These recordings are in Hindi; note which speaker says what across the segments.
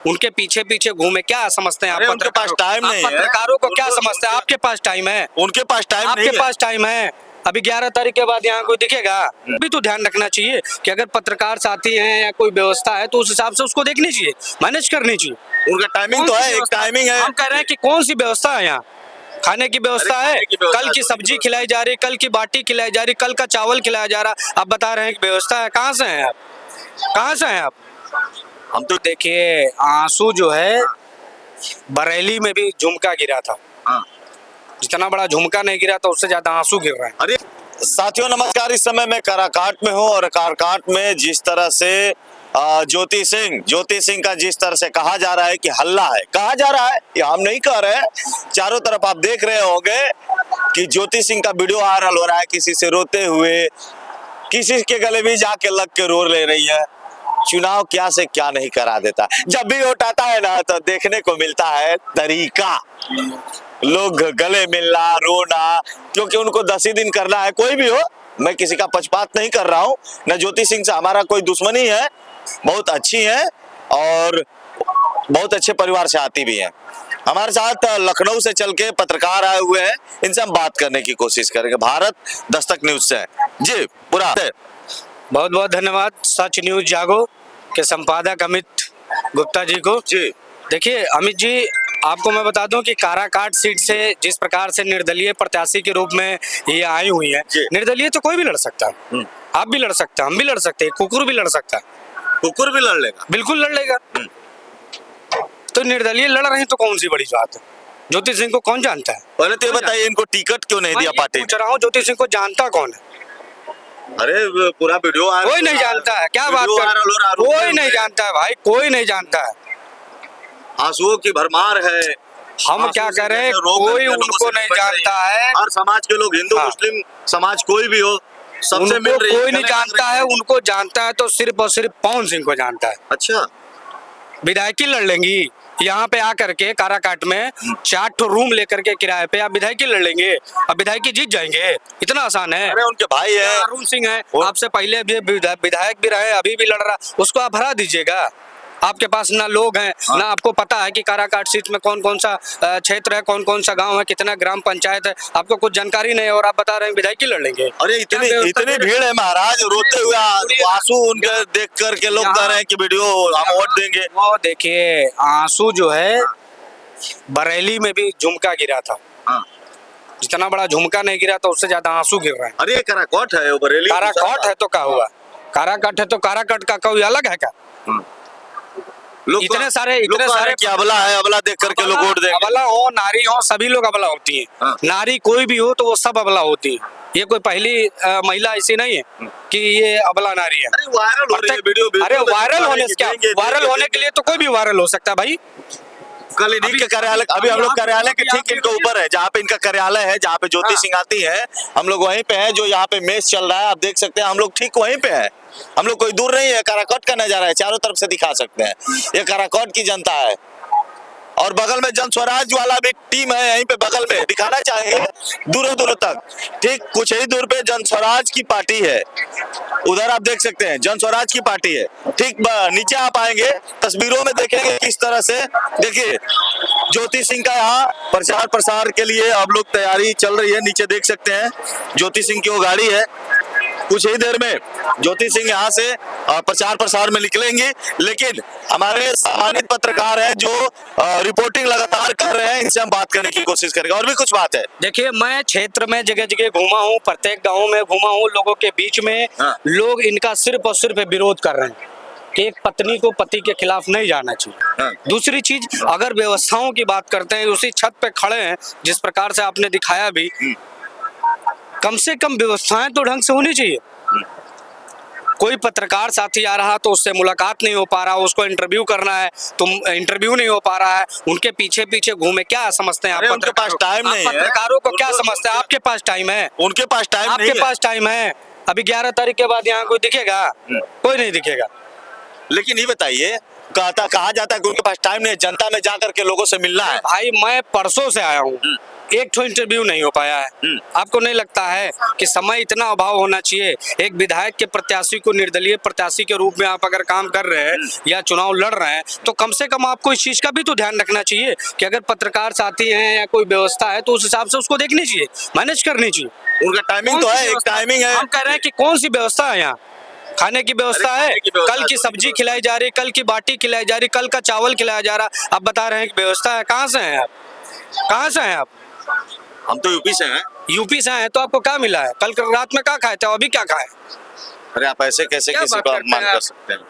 Speaker 1: उनके पीछे पीछे घूमे, क्या समझते हैं आप?
Speaker 2: उनके पास टाइम नहीं है।
Speaker 1: पत्रकारों को क्या समझते हैं? आपके पास टाइम है?
Speaker 2: उनके पास टाइम नहीं
Speaker 1: आपके
Speaker 2: है।
Speaker 1: पास टाइम है? अभी 11 तारीख के बाद यहाँ कोई दिखेगा? भी तो ध्यान रखना चाहिए कि अगर पत्रकार साथी हैं या कोई व्यवस्था है तो उस हिसाब से उसको देखनी चाहिए, मैनेज करनी चाहिए।
Speaker 2: उनका टाइमिंग तो है, एक टाइमिंग है।
Speaker 1: हम कह रहे हैं कि कौन सी व्यवस्था है यहाँ? खाने की व्यवस्था है? कल की सब्जी खिलाई जा रही, कल की बाटी खिलाई जा रही, कल का चावल खिलाया जा रहा, आप बता रहे हैं कि व्यवस्था है? कहाँ से हैं आप? कहाँ से हैं आप?
Speaker 2: हम तो
Speaker 1: देखिए, आंसू जो है बरेली में भी झुमका गिरा था।
Speaker 2: हाँ।
Speaker 1: जितना बड़ा झुमका नहीं गिरा था उससे ज्यादा आंसू गिर रहे हैं।
Speaker 2: अरे साथियों नमस्कार, इस समय मैं काराकाट में हूँ और काराकाट में जिस तरह से ज्योति सिंह का जिस तरह से कहा जा रहा है कि हल्ला है, कहा जा रहा है, ये हम नहीं कह रहे हैं। चारों तरफ आप देख रहे होंगे कि ज्योति सिंह का वीडियो वायरल हो रहा है, किसी से रोते हुए, किसी के गले भी जाके लग के रो ले रही है। चुनाव क्या से क्या नहीं करा देता। जब भी वोट आता है ना तो देखने को मिलता है तरीका, लोग गले मिलना, रोना, क्योंकि उनको 10 ही दिन करना है। कोई भी हो, मैं किसी का पक्षपात नहीं कर रहा हूँ, न ज्योति सिंह से हमारा कोई दुश्मनी है, बहुत अच्छी है और बहुत अच्छे परिवार से आती भी है। हमारे साथ लखनऊ से चल के पत्रकार आए हुए हैं, इनसे हम बात करने की कोशिश करेंगे। भारत दस्तक न्यूज से जी, पूरा
Speaker 1: बहुत बहुत धन्यवाद सच न्यूज जागो के संपादक अमित गुप्ता जी को।
Speaker 2: जी
Speaker 1: देखिए अमित जी, आपको मैं बता दूं कि काराकाट सीट से जिस प्रकार से निर्दलीय प्रत्याशी के रूप में ये आई हुई है, निर्दलीय तो कोई भी लड़ सकता है। आप भी लड़ सकते हैं, हम भी लड़ सकते हैं, कुकुर भी लड़ सकता है।
Speaker 2: कुकुर भी लड़ लेगा?
Speaker 1: बिल्कुल लड़ लेगा। तो निर्दलीय लड़ रहे हैं तो कौन सी बड़ी बात है? ज्योति सिंह को कौन जानता है?
Speaker 2: पहले तो ये बताइए, इनको टिकट क्यों नहीं दिया पार्टी?
Speaker 1: पूछ रहा हूँ, ज्योति सिंह को जानता कौन है?
Speaker 2: अरे पूरा वीडियो
Speaker 1: कोई नहीं जानता है, क्या बात कर रहे हो? कोई नहीं जानता है भाई, कोई नहीं जानता है।
Speaker 2: आंसुओं की भरमार है।
Speaker 1: हम क्या करें, कोई उनको नहीं जानता है।
Speaker 2: हर समाज के लोग, हिंदू मुस्लिम समाज कोई भी हो, सबसे मिल रही है।
Speaker 1: कोई नहीं जानता है, उनको जानता है तो सिर्फ और सिर्फ पवन सिंह को जानता है।
Speaker 2: अच्छा,
Speaker 1: विधायकी लड़ लेंगी यहाँ पे आकर के काराकाट में 4 रूम लेकर के किराए पे, आप विधायकी लड़ लेंगे, अब विधायकी जीत जाएंगे? इतना आसान है?
Speaker 2: अरे उनके भाई है
Speaker 1: अरुण सिंह है, आपसे पहले भी विधायक भी रहे, अभी भी लड़ रहा, उसको आप हरा दीजिएगा। आपके पास ना लोग हैं, ना आपको पता है कि काराकाट सीट में कौन कौन सा क्षेत्र है, कौन कौन सा गांव है, कितना ग्राम पंचायत है, आपको कुछ जानकारी नहीं है और आप बता रहे हैं विधायकी लड़ लेंगे।
Speaker 2: अरे इतनी भीड़ है महाराज, रोते हुए आंसू उनके देख करके लोग कह रहे हैं कि वीडियो हम वोट देंगे।
Speaker 1: वो देखिए, आंसू जो है बरेली में भी झुमका गिरा था। जितना बड़ा झुमका नहीं गिरा था उससे ज्यादा आंसू गिर रहे हैं।
Speaker 2: अरे काराकाट है, बरेली
Speaker 1: काराकाट है तो क्या हुआ? काराकाट है तो काराकाट का कोई अलग है क्या? इतने सारे
Speaker 2: कि अबला है, अबला देख करके लोग वोट देंगे।
Speaker 1: अबला हो, नारी हो, सभी लोग अबला होती है। नारी कोई भी हो तो वो सब अबला होती है। ये कोई पहली महिला ऐसी नहीं है कि ये अबला नारी है।
Speaker 2: अरे वायरल हो रही है वीडियो।
Speaker 1: अरे वायरल होने से क्या? वायरल होने के लिए तो कोई भी वायरल हो सकता है भाई।
Speaker 2: कल इन्हीं के कार्यालय, अभी हम लोग कार्यालय के ठीक इनके ऊपर है, जहाँ पे इनका कार्यालय है, जहाँ पे ज्योति सिंह आती है, हम लोग वहीं पे हैं। जो यहाँ पे मैच चल रहा है आप देख सकते हैं, हम लोग ठीक वहीं पे हैं। हम लोग कोई दूर नहीं है, काराकाट का नजारा है, चारों तरफ से दिखा सकते हैं। ये काराकाट की जनता है और बगल में जन स्वराज वाला भी टीम है, यहीं पे बगल में दिखाना चाहेंगे दूर दूर तक। ठीक कुछ ही दूर पे जन स्वराज की पार्टी है, उधर आप देख सकते हैं जन स्वराज की पार्टी है। ठीक नीचे आप आएंगे, तस्वीरों में देखेंगे किस तरह से। देखिए ज्योति सिंह का यहाँ प्रचार प्रसार के लिए अब लोग तैयारी चल रही है। नीचे देख सकते हैं ज्योति सिंह की वो गाड़ी है। कुछ ही देर में ज्योति सिंह यहाँ से प्रचार प्रसार में निकलेंगे, लेकिन हमारे सम्मानित पत्रकार हैं जो रिपोर्टिंग लगातार कर रहे हैं, इनसे हम बात करने की कोशिश करेंगे। और भी कुछ बात है?
Speaker 1: देखिए, मैं क्षेत्र में जगह जगह घूमा हूँ, प्रत्येक गाँव में घूमा हूँ, लोगों के बीच में लोग इनका सिर्फ और सिर्फ विरोध कर रहे हैं कि एक पत्नी को पति के खिलाफ नहीं जाना चाहिए। दूसरी चीज, अगर व्यवस्थाओं की बात करते हैं, उसी छत पे खड़े हैं जिस प्रकार से आपने दिखाया भी, कम से कम व्यवस्थाएं तो ढंग से होनी चाहिए। कोई पत्रकार साथी आ रहा तो उससे मुलाकात नहीं हो पा रहा, उसको इंटरव्यू करना है तो इंटरव्यू नहीं हो पा रहा है, उनके पीछे पीछे घूमे, क्या समझते हैं आप?
Speaker 2: उनके पास टाइम नहीं है।
Speaker 1: पत्रकारों को क्या समझते हैं? आपके पास टाइम है?
Speaker 2: उनके पास टाइम नहीं है।
Speaker 1: आपके पास टाइम है? अभी 11 तारीख के बाद यहाँ कोई दिखेगा? कोई नहीं दिखेगा।
Speaker 2: लेकिन ये बताइए, कहा जाता है कि उनके पास टाइम नहीं है, जनता में जा करके लोगों से मिलना है।
Speaker 1: भाई मैं परसों से आया हूँ, एक तो इंटरव्यू नहीं हो पाया है। आपको नहीं लगता है कि समय इतना अभाव होना चाहिए? एक विधायक के प्रत्याशी को निर्दलीय प्रत्याशी के रूप में आप अगर काम कर रहे हैं या चुनाव लड़ रहे हैं, तो कम से कम आपको इस चीज का भी तो ध्यान रखना चाहिए कि अगर पत्रकार साथी हैं या कोई व्यवस्था है तो उस हिसाब से उसको देखनी चाहिए, मैनेज करनी चाहिए।
Speaker 2: उनका टाइमिंग तो है, एक टाइमिंग है।
Speaker 1: हम कह रहे हैं कि कौन सी व्यवस्था है यहाँ? खाने की व्यवस्था है, कल की सब्जी खिलाई जा रही, कल की बाटी खिलाई जा रही, कल का चावल खिलाया जा रहा, आप बता रहे हैं कि व्यवस्था है। कहाँ से हैं आप? कहाँ से हैं आप?
Speaker 2: हम तो यूपी से हैं।
Speaker 1: यूपी से हैं तो आपको क्या मिला है? कल रात में क्या खाए थे, अभी क्या खाए?
Speaker 2: अरे आप ऐसे कैसे
Speaker 1: क्या
Speaker 2: किसी
Speaker 1: बात
Speaker 2: को
Speaker 1: करते
Speaker 2: अपमान
Speaker 1: हैं
Speaker 2: कर
Speaker 1: आप?
Speaker 2: सकते हैं?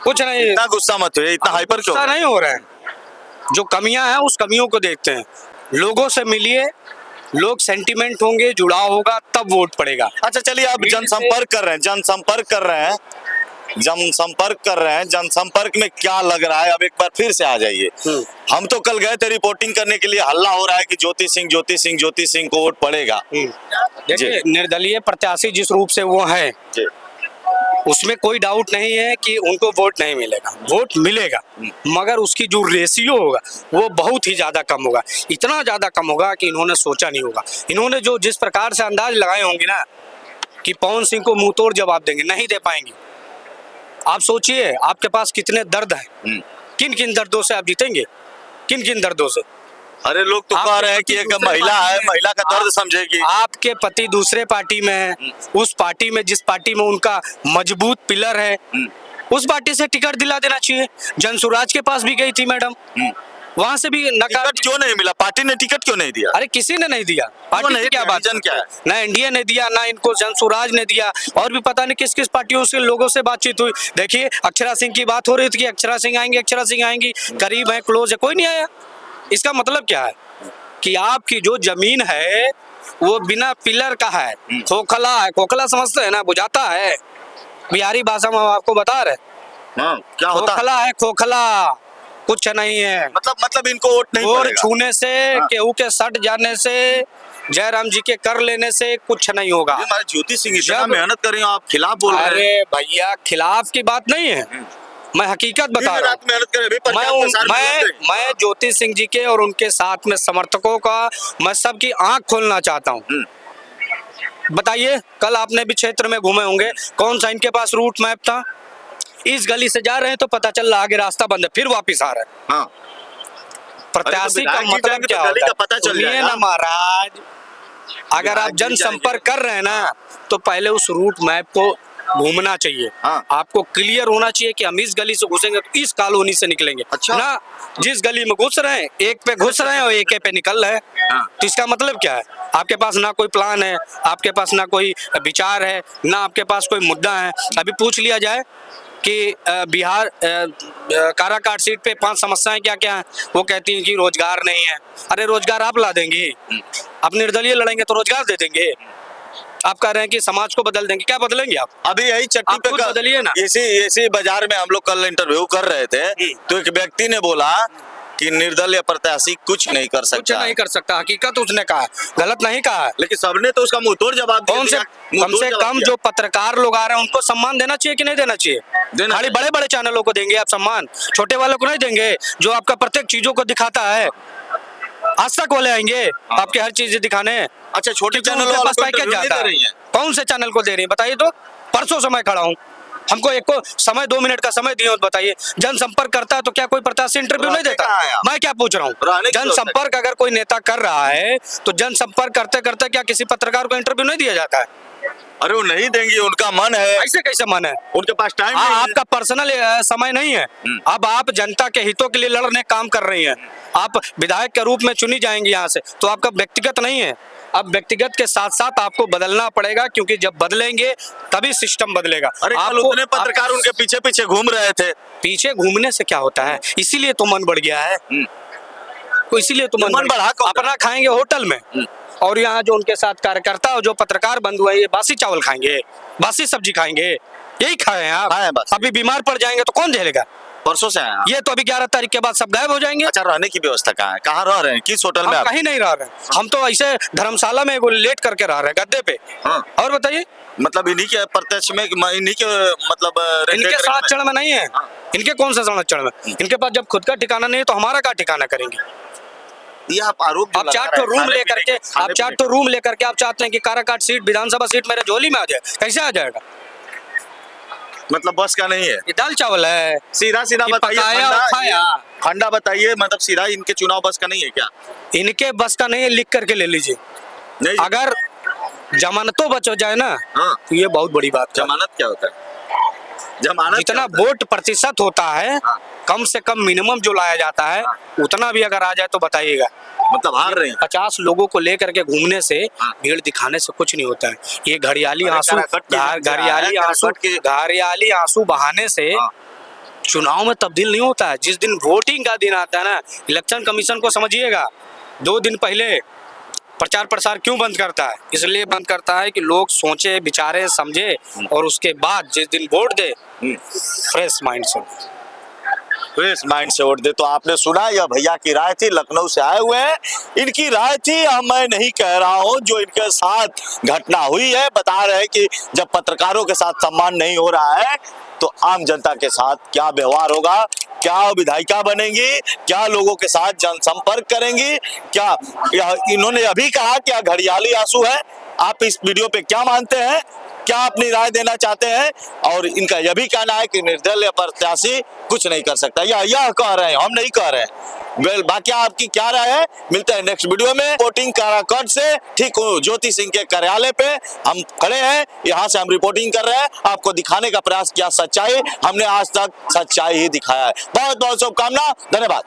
Speaker 1: कुछ नहीं,
Speaker 2: इतना गुस्सा मत हुए, इतना हाइपर क्यों?
Speaker 1: गुस्सा नहीं हो रहा है। जो कमियां हैं उस कमियों को देखते हैं, लोगों से मिलिए, लोग सेंटिमेंट होंगे, जुड़ाव होगा, तब वोट पड़ेगा।
Speaker 2: अच्छा चलिए, आप जनसंपर्क कर रहे हैं, जनसंपर्क में क्या लग रहा है? अब एक बार फिर से आ जाइए। हम तो कल गए थे रिपोर्टिंग करने के लिए, हल्ला हो रहा है कि ज्योति सिंह को वोट पड़ेगा।
Speaker 1: देखिए, निर्दलीय प्रत्याशी जिस रूप से वो है, उसमें कोई डाउट नहीं है कि उनको वोट नहीं मिलेगा, वोट मिलेगा, मगर उसकी जो रेशियो होगा वो बहुत ही ज्यादा कम होगा। इतना ज्यादा कम होगा कि इन्होंने सोचा नहीं होगा। इन्होंने जो जिस प्रकार से अंदाज लगाए होंगे ना कि पवन सिंह को मुंह तोड़ जवाब देंगे, नहीं दे पाएंगे। आप सोचिए, आपके पास कितने दर्द हैं, किन किन दर्दों से आप जीतेंगे, किन किन दर्दों से?
Speaker 2: अरे लोग तो कह रहे हैं कि एक महिला है, महिला का दर्द समझेगी।
Speaker 1: आपके पति दूसरे पार्टी में है, उस पार्टी में, जिस पार्टी में उनका मजबूत पिलर है, उस पार्टी से टिकट दिला देना चाहिए। जनसुराज के पास भी गई थी मैडम, वहां से भी नकार।
Speaker 2: टिकट क्यों नहीं मिला? पार्टी ने टिकट क्यों नहीं दिया?
Speaker 1: अरे किसी ने नहीं दिया, पार्टी
Speaker 2: नहीं,
Speaker 1: की क्या बात?
Speaker 2: क्या है?
Speaker 1: ना एनडीए ने दिया, ना इनको जनसुराज ने दिया, और भी पता नहीं किस किस पार्टियों से लोगों से बातचीत हुई। देखिए, अक्षरा सिंह की बात हो रही थी कि अक्षरा सिंह आएंगी, करीब है, क्लोज है, कोई नहीं आया। इसका मतलब क्या है कि आपकी जो जमीन है वो बिना पिलर का है, खोखला है। खोखला समझते हैं ना, बुझाता है, बिहारी भाषा में आपको बता रहे।
Speaker 2: क्या होता है?
Speaker 1: खोखला है, खोखला, कुछ नहीं है।
Speaker 2: मतलब इनको वोट नहीं
Speaker 1: और
Speaker 2: पड़ेगा।
Speaker 1: छूने से, केहू के सट जाने से, जयराम जी के कर लेने से कुछ नहीं होगा।
Speaker 2: हमारे ज्योति सिंह इतना मेहनत कर रही हो, आप खिलाफ बोल रहे हैं।
Speaker 1: अरे भैया, खिलाफ की बात नहीं है, मैं हकीकत बता रहा हूँ। मैं ज्योति सिंह जी के और उनके साथ में समर्थकों का, मैं सबकी आंख खोलना चाहता हूँ। बताइए, कल आपने भी क्षेत्र में घूमे होंगे, कौन सा इनके पास रूट मैप था? इस गली से जा रहे हैं तो पता चल रहा आगे रास्ता बंद है, फिर वापिस आ रहे हैं।
Speaker 2: हाँ।
Speaker 1: प्रत्याशी का मतलब क्या होता है?
Speaker 2: पता चल जाएगा
Speaker 1: ना महाराज, अगर आप जनसंपर्क कर रहे हैं ना, तो पहले उस रूट मैप को घूमना चाहिए।
Speaker 2: हाँ।
Speaker 1: आपको क्लियर होना चाहिए कि हम इस गली से घुसेंगे तो इस कॉलोनी से निकलेंगे।
Speaker 2: अच्छा।
Speaker 1: ना जिस गली में घुस रहे हैं, एक पे घुस रहे हैं और एक पे निकल रहे हैं।
Speaker 2: हाँ।
Speaker 1: तो इसका मतलब क्या है? आपके पास ना कोई प्लान है, आपके पास ना कोई विचार है, ना आपके पास कोई मुद्दा है। अभी पूछ लिया जाए कि बिहार काराकाट सीट पे 5 समस्याएं क्या क्या हैं, वो कहती हैं कि रोजगार नहीं है। अरे रोजगार आप ला देंगे? आप निर्दलीय लड़ेंगे तो रोजगार दे देंगे? आप कह रहे हैं कि समाज को बदल देंगे, क्या बदलेंगे आप?
Speaker 2: अभी यही चट्टी
Speaker 1: आप खुद बदलिए ना।
Speaker 2: इसी बाजार में हम लोग कल इंटरव्यू कर रहे थे, तो एक व्यक्ति ने बोला कि निर्दलीय प्रत्याशी कुछ नहीं कर सकता।
Speaker 1: कुछ नहीं कर सकता, हकीकत उसने कहा, गलत नहीं कहा है।
Speaker 2: लेकिन सबने तो उसका मुंहतोड़ जवाब दिया।
Speaker 1: कौन से कम से कम जो पत्रकार लोग आ रहे हैं उनको सम्मान देना चाहिए कि नहीं देना चाहिए? खाली बड़े बड़े चैनलों को देंगे आप सम्मान, छोटे वालों को नहीं देंगे जो आपका प्रत्येक चीजों को दिखाता है? आज तक वाले आएंगे आपके हर चीज दिखाने।
Speaker 2: अच्छा, छोटे चैनल
Speaker 1: के पास पैकेज जाता है, कौन से चैनल को दे रही है बताइए तो? परसों से मैं खड़ा हूँ, हमको एक को समय 2 मिनट का समय दिए, बताइए। जनसंपर्क करता है तो क्या कोई प्रत्याशी इंटरव्यू नहीं देता? मैं क्या पूछ रहा हूँ, जनसंपर्क अगर कोई नेता कर रहा है तो जनसंपर्क करते करते क्या किसी पत्रकार को इंटरव्यू नहीं दिया जाता है?
Speaker 2: अरे वो नहीं देंगे, उनका मन है।
Speaker 1: ऐसे कैसे मन है?
Speaker 2: उनके पास टाइम नहीं है।
Speaker 1: आपका पर्सनल समय नहीं है। अब आप जनता के हितों के लिए लड़ने काम कर रही हैं, आप विधायक के रूप में चुनी जाएंगी यहाँ से, तो आपका व्यक्तिगत नहीं है। अब व्यक्तिगत के साथ साथ आपको बदलना पड़ेगा, क्योंकि जब बदलेंगे तभी सिस्टम बदलेगा।
Speaker 2: अरे उतने पत्रकार उनके पीछे पीछे घूम रहे थे।
Speaker 1: पीछे घूमने से क्या होता है? इसीलिए तो मन बढ़ गया है, इसीलिए तो मन बढ़ा। अपना खाएंगे होटल में, और यहाँ जो उनके साथ कार्यकर्ता और जो पत्रकार बंधु है, ये बासी चावल खाएंगे, बासी सब्जी खाएंगे, यही खाए हैं आप। अभी बीमार पड़ जाएंगे तो कौन झेलेगा?
Speaker 2: परसों से आए हैं?
Speaker 1: ये तो अभी 11 तारीख के बाद सब गायब हो जाएंगे।
Speaker 2: अच्छा, रहने की व्यवस्था कहाँ है? कहाँ रह रहे हैं? किस होटल में
Speaker 1: हम
Speaker 2: आप?
Speaker 1: कहीं नहीं रह रहे हैं, हम तो ऐसे धर्मशाला में एगो लेट करके रह रहे हैं गद्दे पे।
Speaker 2: हाँ।
Speaker 1: और बताइए,
Speaker 2: मतलब इन्हीं के प्रत्यक्ष में, इन्हीं के मतलब
Speaker 1: इनके साथ चढ़ में नहीं है।
Speaker 2: हाँ।
Speaker 1: इनके कौन सा चढ़ में? इनके पास जब खुद का ठिकाना नहीं है तो हमारा क्या ठिकाना करेंगे?
Speaker 2: ये आप आरोप जो
Speaker 1: आप
Speaker 2: लगा
Speaker 1: चार
Speaker 2: रहे
Speaker 1: तो
Speaker 2: हैं,
Speaker 1: रूम
Speaker 2: खाने
Speaker 1: लेकर
Speaker 2: पीने
Speaker 1: के
Speaker 2: खाने
Speaker 1: आप चार
Speaker 2: पीने
Speaker 1: तो रूम लेकर के आप चाहते हैं कि काराकाट सीट, विधानसभा सीट मेरे झोली में आ जाए, कैसे आ जाएगा?
Speaker 2: मतलब बस का नहीं है,
Speaker 1: ये दाल चावल है
Speaker 2: सीधा सीधा
Speaker 1: कि
Speaker 2: बताइए।
Speaker 1: पकाया और खाया?
Speaker 2: फंडा बताइए, मतलब सीधा इनके चुनाव बस का नहीं है क्या?
Speaker 1: इनके बस का नहीं है, लिख करके ले लीजिए।
Speaker 2: नहीं,
Speaker 1: अगर जमानतों बच हो जाए ना
Speaker 2: हाँ।
Speaker 1: तो ये बहुत बड़ी बात है।
Speaker 2: जमानत क्या होता है? जमानत
Speaker 1: जितना
Speaker 2: क्या होता है?
Speaker 1: वोट प्रतिशत होता है,
Speaker 2: हाँ।
Speaker 1: कम से कम मिनिमम जो लाया जाता है, उतना भी अगर आ जाए तो बताइएगा।
Speaker 2: मतलब हार रहे हैं।
Speaker 1: 50 लोगों को लेकर के घूमने से,
Speaker 2: हाँ।
Speaker 1: भीड़ दिखाने से कुछ नहीं होता है। ये घड़ियाली
Speaker 2: अरे
Speaker 1: आंसू,
Speaker 2: कराकट की समस्या है,
Speaker 1: घड़ियाली आंसू बहाने से
Speaker 2: हाँ।
Speaker 1: चुनाव में तब्दील नहीं होता है। जिस दिन वोटिंग का दिन आता है ना, इलेक्शन कमीशन को समझिएगा, 2 दिन पहले प्रचार प्रसार क्यों बंद करता है? इसलिए बंद करता है कि लोग सोचे, विचारे, समझे और उसके बाद जिस दिन वोट दे, फ्रेश माइंड से।
Speaker 2: फ्रेश माइंड से वोट दे। तो आपने सुना, यह भैया की राय थी, लखनऊ से आए हुए हैं, इनकी राय थी। मैं नहीं कह रहा हूं, जो इनके साथ घटना हुई है, बता रहे हैं कि जब पत्रकारों के साथ सम्मान नहीं हो रहा है तो आम जनता के साथ क्या व्यवहार होगा, क्या विधायिका बनेंगी, क्या लोगों के साथ जनसंपर्क करेंगी, क्या इन्होंने अभी कहा क्या घड़ियाली आंसू है? आप इस वीडियो पे क्या मानते हैं, क्या अपनी राय देना चाहते हैं? और इनका यह भी कहना है कि निर्दलीय प्रत्याशी कुछ नहीं कर सकता, यह कह रहे हैं, हम नहीं कह रहे हैं। वेल, बाकी आपकी क्या राय है? मिलते हैं नेक्स्ट वीडियो में। रिपोर्टिंग काराकाट से ठीक ज्योति सिंह के कार्यालय पे हम खड़े हैं, यहाँ से हम रिपोर्टिंग कर रहे हैं, आपको दिखाने का प्रयास किया सच्चाई। हमने आज तक सच्चाई ही दिखाया है। बहुत बहुत शुभकामना, धन्यवाद।